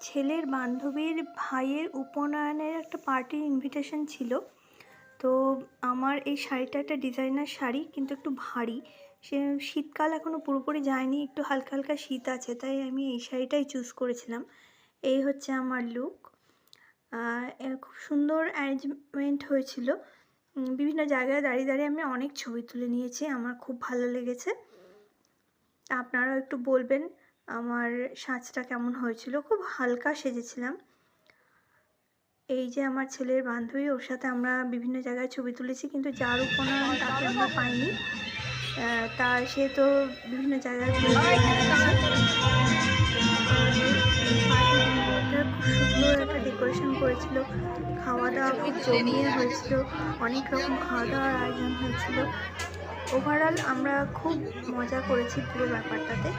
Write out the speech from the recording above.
ছেলের বান্ধবীর ভাইয়ের উপনয়নের একটা পার্টির ইনভিটেশন ছিল। তো আমার এই শাড়িটা একটা ডিজাইনার শাড়ি, কিন্তু একটু ভারী। সে শীতকাল এখনও পুরোপুরি যায়নি, একটু হালকা হালকা শীত আছে, তাই আমি এই শাড়িটাই চুজ করেছিলাম। এই হচ্ছে আমার লুক। খুব সুন্দর অ্যারেঞ্জমেন্ট হয়েছিল। বিভিন্ন জায়গায় দাঁড়িয়ে দাঁড়িয়ে আমি অনেক ছবি তুলে নিয়েছি, আমার খুব ভালো লেগেছে। আপনারাও একটু বলবেন আমার সাজটা কেমন হয়েছিল। খুব হালকা সেজেছিলাম। এই যে আমার ছেলের বান্ধবী, ওর সাথে আমরা বিভিন্ন জায়গায় ছবি তুলেছি, কিন্তু যার উপনয়ন তাকে আমরা পাইনি। সে তো বিভিন্ন জায়গায় ঘুরে বেড়িয়েছে। খুব সুন্দর একটা ডেকোরেশন করেছিল, খাওয়া দাওয়া খুব জমিয়ে হয়েছিল, অনেক রকম খাওয়া দাওয়ার আয়োজন হয়েছিল। ওভারঅল আমরা খুব মজা করেছি পুরো ব্যাপারটাতে।